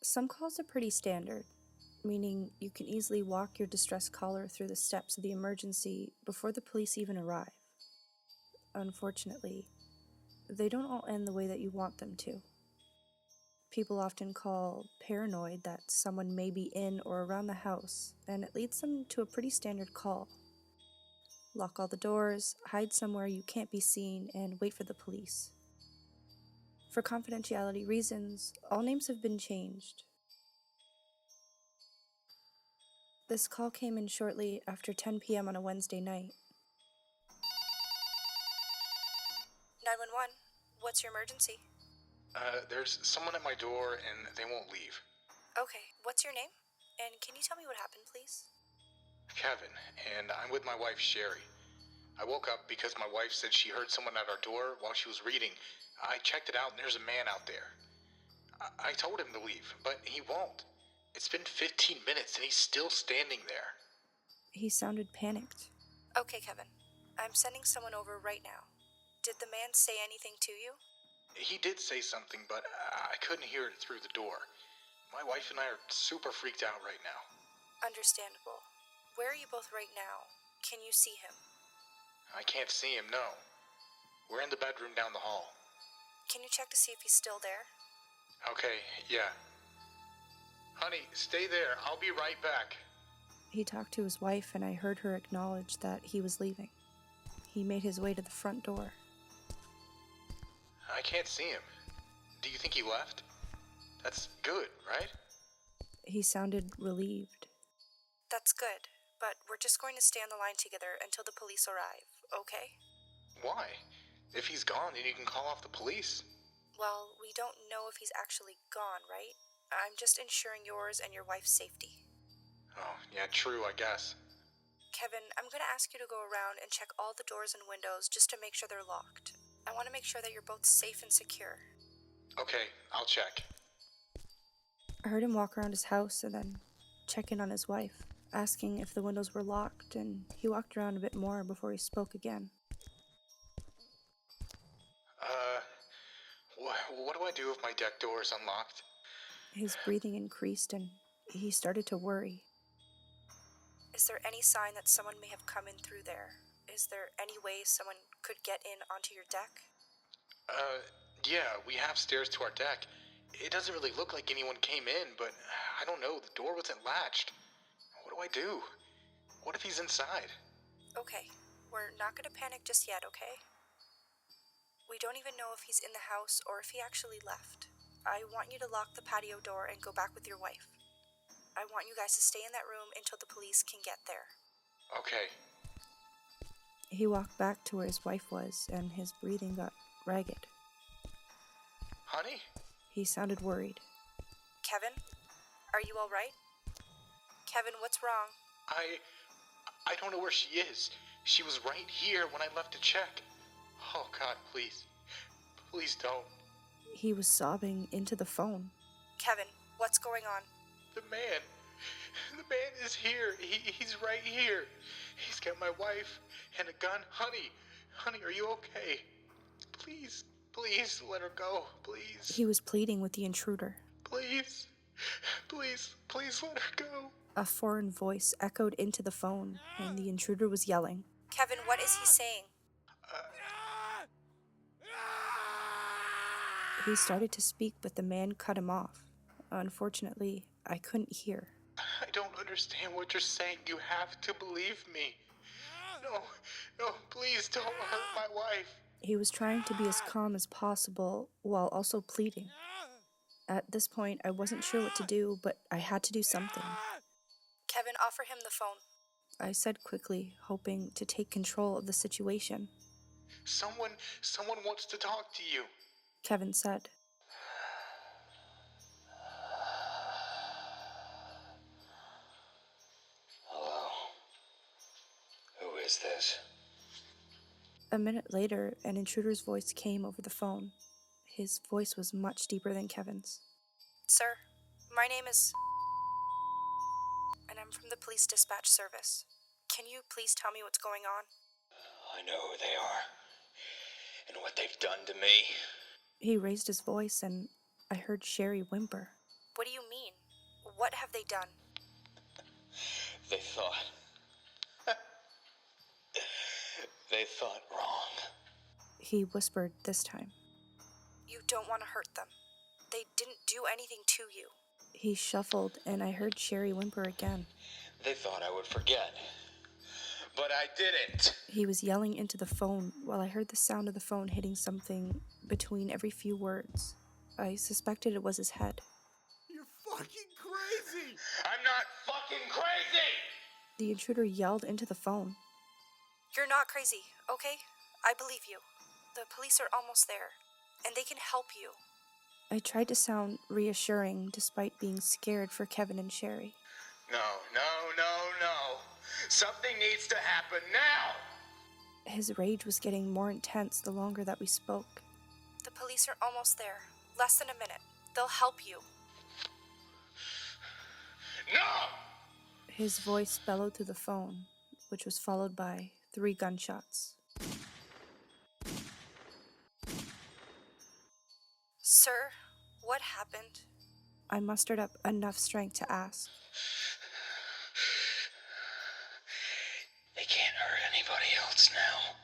Some calls are pretty standard, meaning you can easily walk your distress caller through the steps of the emergency before the police even arrive. Unfortunately, they don't all end the way that you want them to. People often call paranoid that someone may be in or around the house, and it leads them to a pretty standard call. Lock all the doors, hide somewhere you can't be seen, and wait for the police. For confidentiality reasons, all names have been changed. This call came in shortly after 10 p.m. on a Wednesday night. 911, what's your emergency? There's someone at my door and they won't leave. Okay, what's your name? And can you tell me what happened, please? Kevin, and I'm with my wife, Sherry. I woke up because my wife said she heard someone at our door while she was reading. I checked it out and there's a man out there. I told him to leave, but he won't. It's been 15 minutes and he's still standing there. He sounded panicked. Okay, Kevin. I'm sending someone over right now. Did the man say anything to you? He did say something, but I couldn't hear it through the door. My wife and I are super freaked out right now. Understandable. Where are you both right now? Can you see him? I can't see him, no. We're in the bedroom down the hall. Can you check to see if he's still there? Okay, yeah. Honey, stay there. I'll be right back. He talked to his wife, and I heard her acknowledge that he was leaving. He made his way to the front door. I can't see him. Do you think he left? That's good, right? He sounded relieved. That's good, but we're just going to stay on the line together until the police arrive, okay? Why? If he's gone, then you can call off the police. Well, we don't know if he's actually gone, right? I'm just ensuring yours and your wife's safety. Oh, yeah, true, I guess. Kevin, I'm going to ask you to go around and check all the doors and windows just to make sure they're locked. I want to make sure that you're both safe and secure. Okay, I'll check. I heard him walk around his house and then check in on his wife, asking if the windows were locked, and he walked around a bit more before he spoke again. What do I do if my deck door is unlocked? His breathing increased and he started to worry. Is there any sign that someone may have come in through there? Is there any way someone could get in onto your deck? Yeah, we have stairs to our deck. It doesn't really look like anyone came in, but I don't know, the door wasn't latched. What do I do? What if he's inside? Okay, we're not going to panic just yet, okay? We don't even know if he's in the house or if he actually left. I want you to lock the patio door and go back with your wife. I want you guys to stay in that room until the police can get there. Okay. He walked back to where his wife was, and his breathing got ragged. Honey? He sounded worried. Kevin? Are you all right? Kevin, what's wrong? I don't know where she is. She was right here when I left to check. Oh, God, please. Please don't. He was sobbing into the phone. Kevin, what's going on? The man is here. He's right here. He's got my wife and a gun. Honey, are you okay? Please let her go, please. He was pleading with the intruder. Please let her go. A foreign voice echoed into the phone, and the intruder was yelling. Kevin, what is he saying? He started to speak, but the man cut him off. Unfortunately, I couldn't hear. I don't understand what you're saying. You have to believe me. No, please don't hurt my wife. He was trying to be as calm as possible while also pleading. At this point, I wasn't sure what to do, but I had to do something. Kevin, offer him the phone. I said quickly, hoping to take control of the situation. Someone wants to talk to you. Kevin said. Hello. Who is this? A minute later, an intruder's voice came over the phone. His voice was much deeper than Kevin's. Sir, my name is... and I'm from the police dispatch service. Can you please tell me what's going on? I know who they are. And what they've done to me. He raised his voice and I heard Sherry whimper. What do you mean? What have they done? They thought. They thought wrong. He whispered this time. You don't want to hurt them. They didn't do anything to you. He shuffled, and I heard Sherry whimper again. They thought I would forget. But I didn't. He was yelling into the phone while I heard the sound of the phone hitting something between every few words. I suspected it was his head. You're fucking crazy! I'm not fucking crazy! The intruder yelled into the phone. You're not crazy, okay? I believe you. The police are almost there, and they can help you. I tried to sound reassuring despite being scared for Kevin and Sherry. No. Something needs to happen now! His rage was getting more intense the longer that we spoke. The police are almost there. Less than a minute. They'll help you. No! His voice bellowed through the phone, which was followed by 3 gunshots. Sir, what happened? I mustered up enough strength to ask. They can't hurt anybody else now.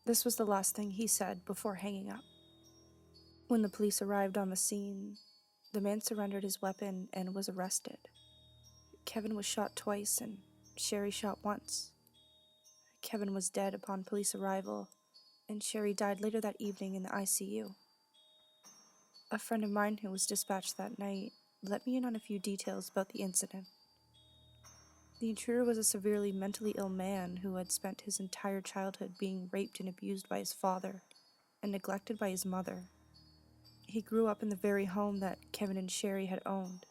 This was the last thing he said before hanging up. When the police arrived on the scene, the man surrendered his weapon and was arrested. Kevin was shot twice and Sherry shot once. Kevin was dead upon police arrival, and Sherry died later that evening in the ICU. A friend of mine who was dispatched that night let me in on a few details about the incident. The intruder was a severely mentally ill man who had spent his entire childhood being raped and abused by his father and neglected by his mother. He grew up in the very home that Kevin and Sherry had owned.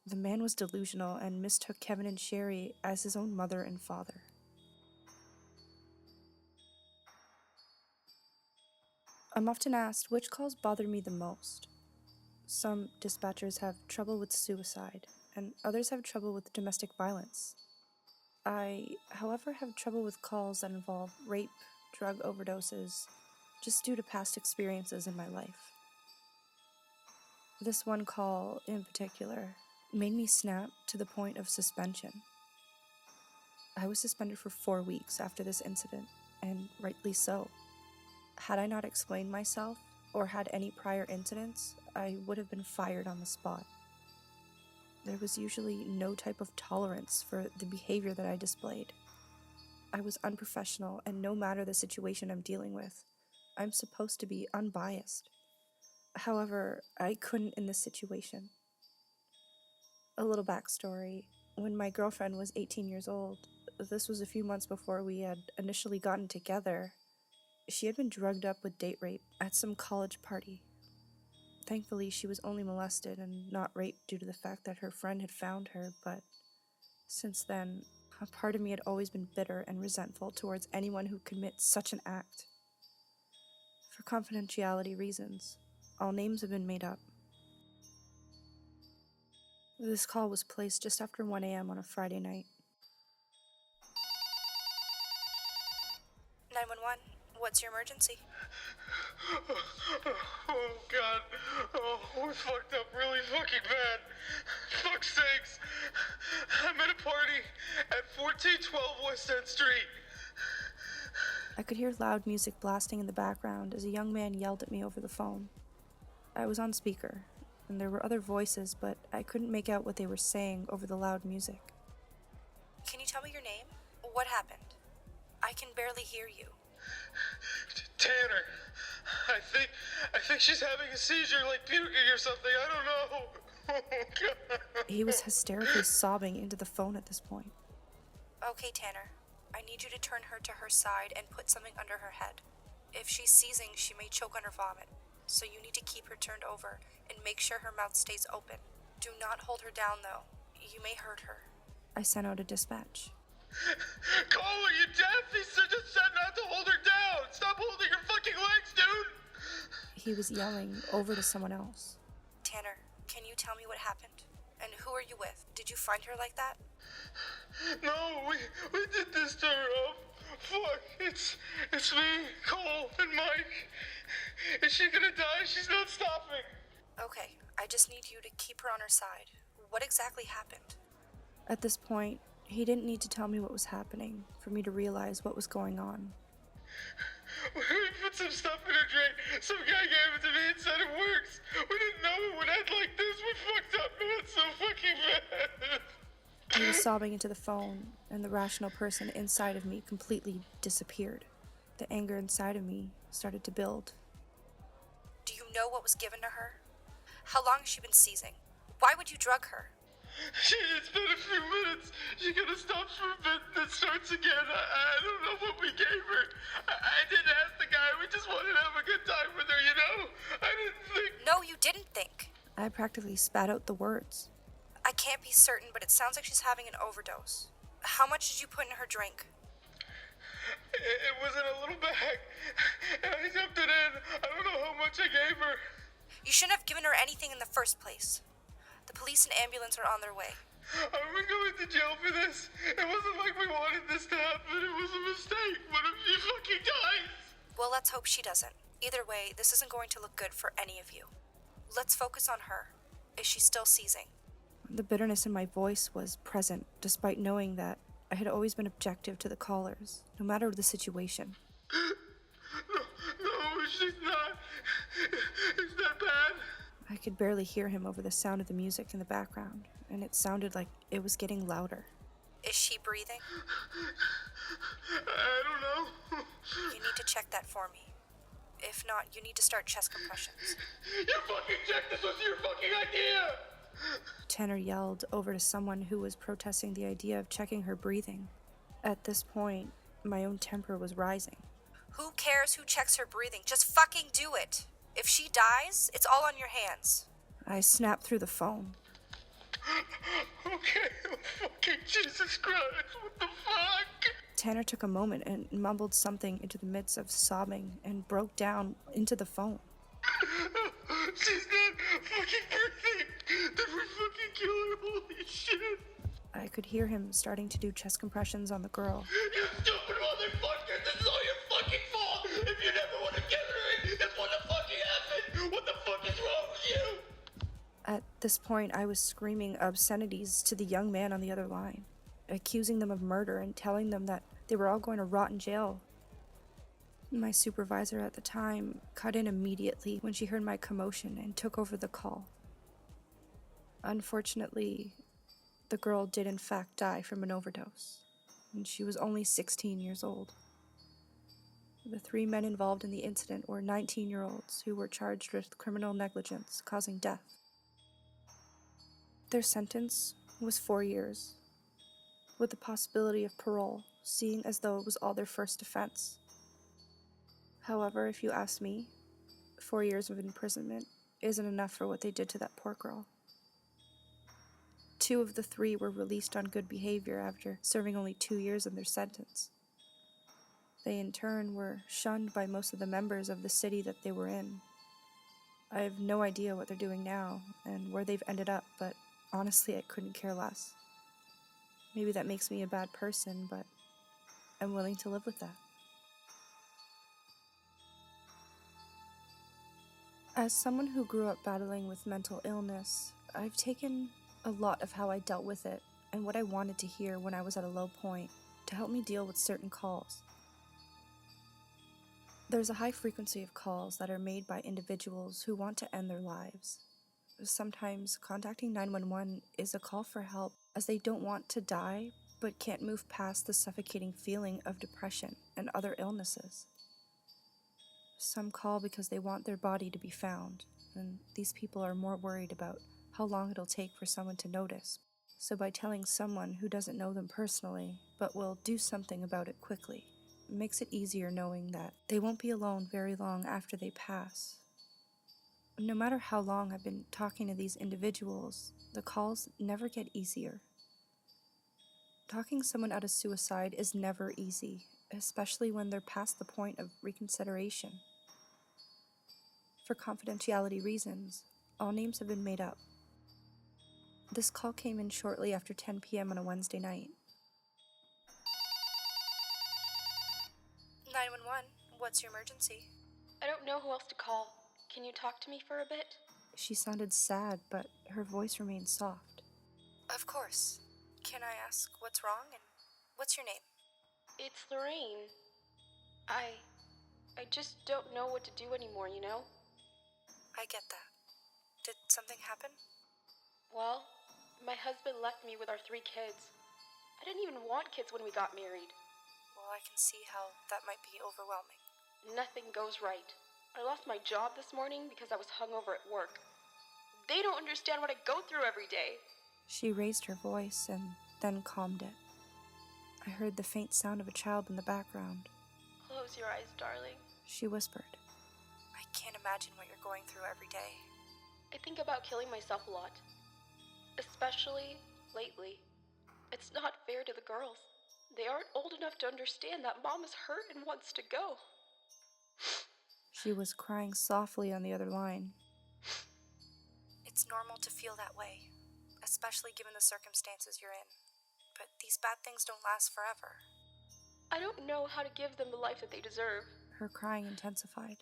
The man was delusional and mistook Kevin and Sherry as his own mother and father. I'm often asked which calls bother me the most. Some dispatchers have trouble with suicide, and others have trouble with domestic violence. I, however, have trouble with calls that involve rape, drug overdoses, just due to past experiences in my life. This one call, in particular, made me snap to the point of suspension. I was suspended for 4 weeks after this incident, and rightly so. Had I not explained myself, or had any prior incidents, I would have been fired on the spot. There was usually no type of tolerance for the behavior that I displayed. I was unprofessional, and no matter the situation I'm dealing with, I'm supposed to be unbiased. However, I couldn't in this situation. A little backstory. When my girlfriend was 18 years old, this was a few months before we had initially gotten together, she had been drugged up with date rape at some college party. Thankfully, she was only molested and not raped due to the fact that her friend had found her, but since then, a part of me had always been bitter and resentful towards anyone who commits such an act. For confidentiality reasons, all names have been made up. This call was placed just after 1 a.m. on a Friday night. 911, what's your emergency? Oh, God. Oh, we're fucked up really fucking bad. Fuck's sakes. I'm at a party at 1412 West End Street. I could hear loud music blasting in the background as a young man yelled at me over the phone. I was on speaker, and there were other voices, but I couldn't make out what they were saying over the loud music. Can you tell me your name? What happened? I can barely hear you. Tanner. I think she's having a seizure, like puking or something. I don't know. Oh, God. He was hysterically sobbing into the phone at this point. Okay, Tanner. I need you to turn her to her side and put something under her head. If she's seizing, she may choke on her vomit, so you need to keep her turned over and make sure her mouth stays open. Do not hold her down, though. You may hurt her. I sent out a dispatch. Cole, are you deaf? He just said not to hold her down. Stop holding her fucking legs, dude. He was yelling over to someone else. Tanner, can you tell me what happened? And who are you with? Did you find her like that? No, we did this to her. Fuck, It's me, Cole, and Mike. Is she gonna die? She's not stopping. Okay, I just need you to keep her on her side. What exactly happened? At this point, he didn't need to tell me what was happening for me to realize what was going on. We put some stuff in her drink. Some guy gave it to me and said it works. We didn't know it would end like this. We fucked up, man. It's so fucking bad. He was sobbing into the phone, and the rational person inside of me completely disappeared. The anger inside of me started to build. Do you know what was given to her? How long has she been seizing? Why would you drug her? It's been a few minutes. She kind of stops for a bit, then starts again. I don't know what we gave her. I didn't ask the guy. We just wanted to have a good time with her, you know? I didn't think... No, you didn't think. I practically spat out the words. I can't be certain, but it sounds like she's having an overdose. How much did you put in her drink? It was in a little bag, and I dumped it in. I don't know how much I gave her. You shouldn't have given her anything in the first place. The police and ambulance are on their way. Are we going to jail for this? It wasn't like we wanted this to happen. It was a mistake. What if she fucking dies? Well, let's hope she doesn't. Either way, this isn't going to look good for any of you. Let's focus on her. Is she still seizing? The bitterness in my voice was present, despite knowing that I had always been objective to the callers, no matter the situation. No, she's not. Is that bad? I could barely hear him over the sound of the music in the background, and it sounded like it was getting louder. Is she breathing? I don't know. You need to check that for me. If not, you need to start chest compressions. You fucking checked. This was your fucking idea. Tanner yelled over to someone who was protesting the idea of checking her breathing. At this point, my own temper was rising. Who cares who checks her breathing? Just fucking do it. If she dies, it's all on your hands. I snapped through the phone. Okay, fucking Jesus Christ, what the fuck? Tanner took a moment and mumbled something into the midst of sobbing and broke down into the phone. She's not fucking breathing. Did we fucking kill her? Holy shit. I could hear him starting to do chest compressions on the girl. You stupid motherfucker. This is all your fucking fault. If you never would have given her it, that's what the fucking happened. What the fuck is wrong with you? At this point, I was screaming obscenities to the young man on the other line, accusing them of murder and telling them that they were all going to rot in jail. My supervisor at the time cut in immediately when she heard my commotion and took over the call. Unfortunately, the girl did in fact die from an overdose, and she was only 16 years old. The 3 men involved in the incident were 19-year-olds who were charged with criminal negligence causing death. Their sentence was 4 years, with the possibility of parole, seeing as though it was all their first offense. However, if you ask me, 4 years of imprisonment isn't enough for what they did to that poor girl. 2 of the 3 were released on good behavior after serving only 2 years of their sentence. They in turn were shunned by most of the members of the city that they were in. I have no idea what they're doing now and where they've ended up, but honestly I couldn't care less. Maybe that makes me a bad person, but I'm willing to live with that. As someone who grew up battling with mental illness, I've taken a lot of how I dealt with it and what I wanted to hear when I was at a low point to help me deal with certain calls. There's a high frequency of calls that are made by individuals who want to end their lives. Sometimes contacting 911 is a call for help as they don't want to die but can't move past the suffocating feeling of depression and other illnesses. Some call because they want their body to be found, and these people are more worried about how long it'll take for someone to notice. So by telling someone who doesn't know them personally, but will do something about it quickly, it makes it easier knowing that they won't be alone very long after they pass. No matter how long I've been talking to these individuals, the calls never get easier. Talking someone out of suicide is never easy, especially when they're past the point of reconsideration. For confidentiality reasons, all names have been made up. This call came in shortly after 10 p.m. on a Wednesday night. 911. What's your emergency? I don't know who else to call. Can you talk to me for a bit? She sounded sad, but her voice remained soft. Of course. Can I ask what's wrong and what's your name? It's Lorraine. I just don't know what to do anymore, you know? I get that. Did something happen? Well, my husband left me with our 3 kids. I didn't even want kids when we got married. Well, I can see how that might be overwhelming. Nothing goes right. I lost my job this morning because I was hungover at work. They don't understand what I go through every day. She raised her voice and then calmed it. I heard the faint sound of a child in the background. Close your eyes, darling. She whispered. I can't imagine what you're going through every day. I think about killing myself a lot. Especially lately. It's not fair to the girls. They aren't old enough to understand that Mom is hurt and wants to go. She was crying softly on the other line. It's normal to feel that way, especially given the circumstances you're in. But these bad things don't last forever. I don't know how to give them the life that they deserve. Her crying intensified.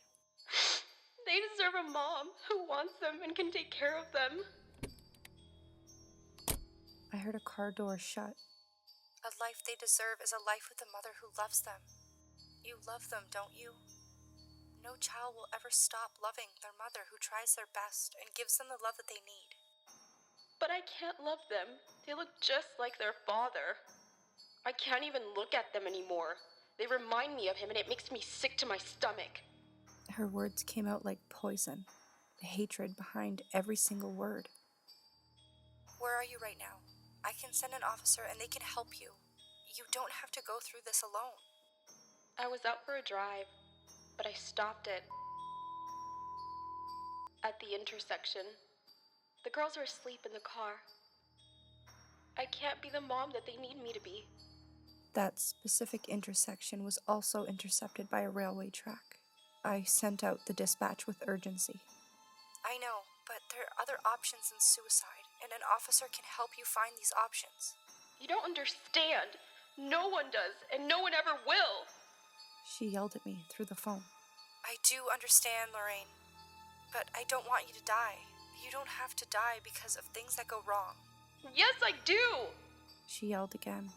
They deserve a mom who wants them and can take care of them. I heard a car door shut. A life they deserve is a life with a mother who loves them. You love them, don't you? No child will ever stop loving their mother who tries their best and gives them the love that they need. But I can't love them. They look just like their father. I can't even look at them anymore. They remind me of him and it makes me sick to my stomach. Her words came out like poison, the hatred behind every single word. Where are you right now? I can send an officer and they can help you. You don't have to go through this alone. I was out for a drive, but I stopped it at the intersection. The girls are asleep in the car. I can't be the mom that they need me to be. That specific intersection was also intercepted by a railway track. I sent out the dispatch with urgency. I know, but there are other options than suicide, and an officer can help you find these options. You don't understand. No one does, and no one ever will. She yelled at me through the phone. I do understand, Lorraine, but I don't want you to die. You don't have to die because of things that go wrong. Yes, I do. She yelled again.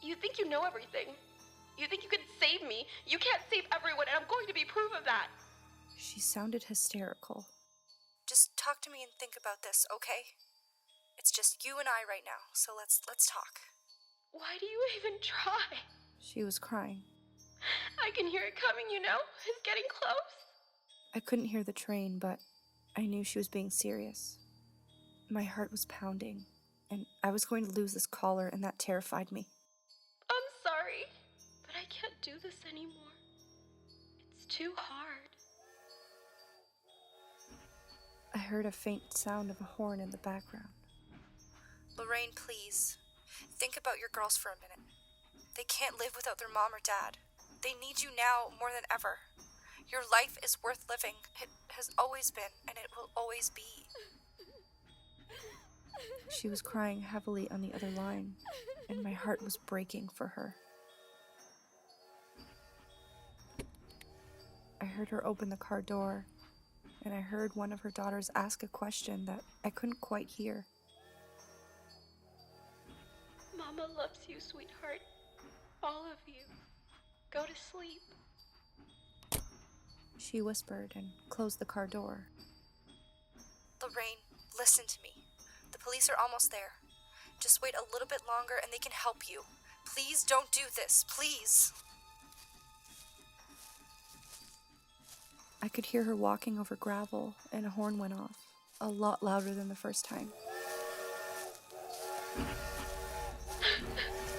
You think you know everything. You think you can save me. You can't save everyone, and I'm going to be proof of that. She sounded hysterical. Just talk to me and think about this, okay? It's just you and I right now, so let's talk. Why do you even try? She was crying. I can hear it coming, you know? It's getting close. I couldn't hear the train, but I knew she was being serious. My heart was pounding, and I was going to lose this caller, and that terrified me. I'm sorry, but I can't do this anymore. It's too hard. I heard a faint sound of a horn in the background. Lorraine, please. Think about your girls for a minute. They can't live without their mom or dad. They need you now more than ever. Your life is worth living. It has always been, and it will always be. She was crying heavily on the other line, and my heart was breaking for her. I heard her open the car door, and I heard one of her daughters ask a question that I couldn't quite hear. Mama loves you, sweetheart. All of you. Go to sleep. She whispered and closed the car door. Lorraine, listen to me. The police are almost there. Just wait a little bit longer and they can help you. Please don't do this, please. I could hear her walking over gravel and a horn went off, a lot louder than the first time.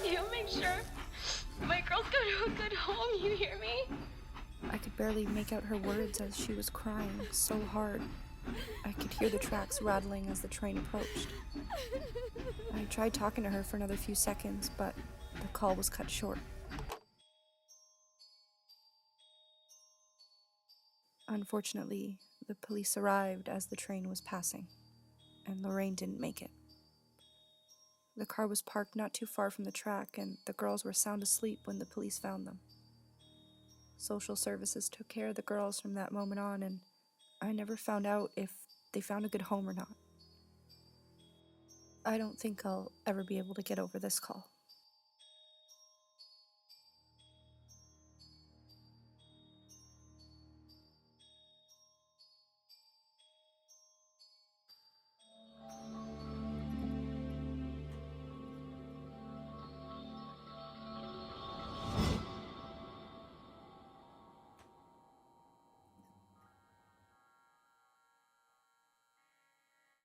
You make sure my girls go to a good home, you hear me? I could barely make out her words as she was crying so hard. I could hear the tracks rattling as the train approached. I tried talking to her for another few seconds, but the call was cut short. Unfortunately, the police arrived as the train was passing, and Lorraine didn't make it. The car was parked not too far from the track, and the girls were sound asleep when the police found them. Social services took care of the girls from that moment on, and I never found out if they found a good home or not. I don't think I'll ever be able to get over this call.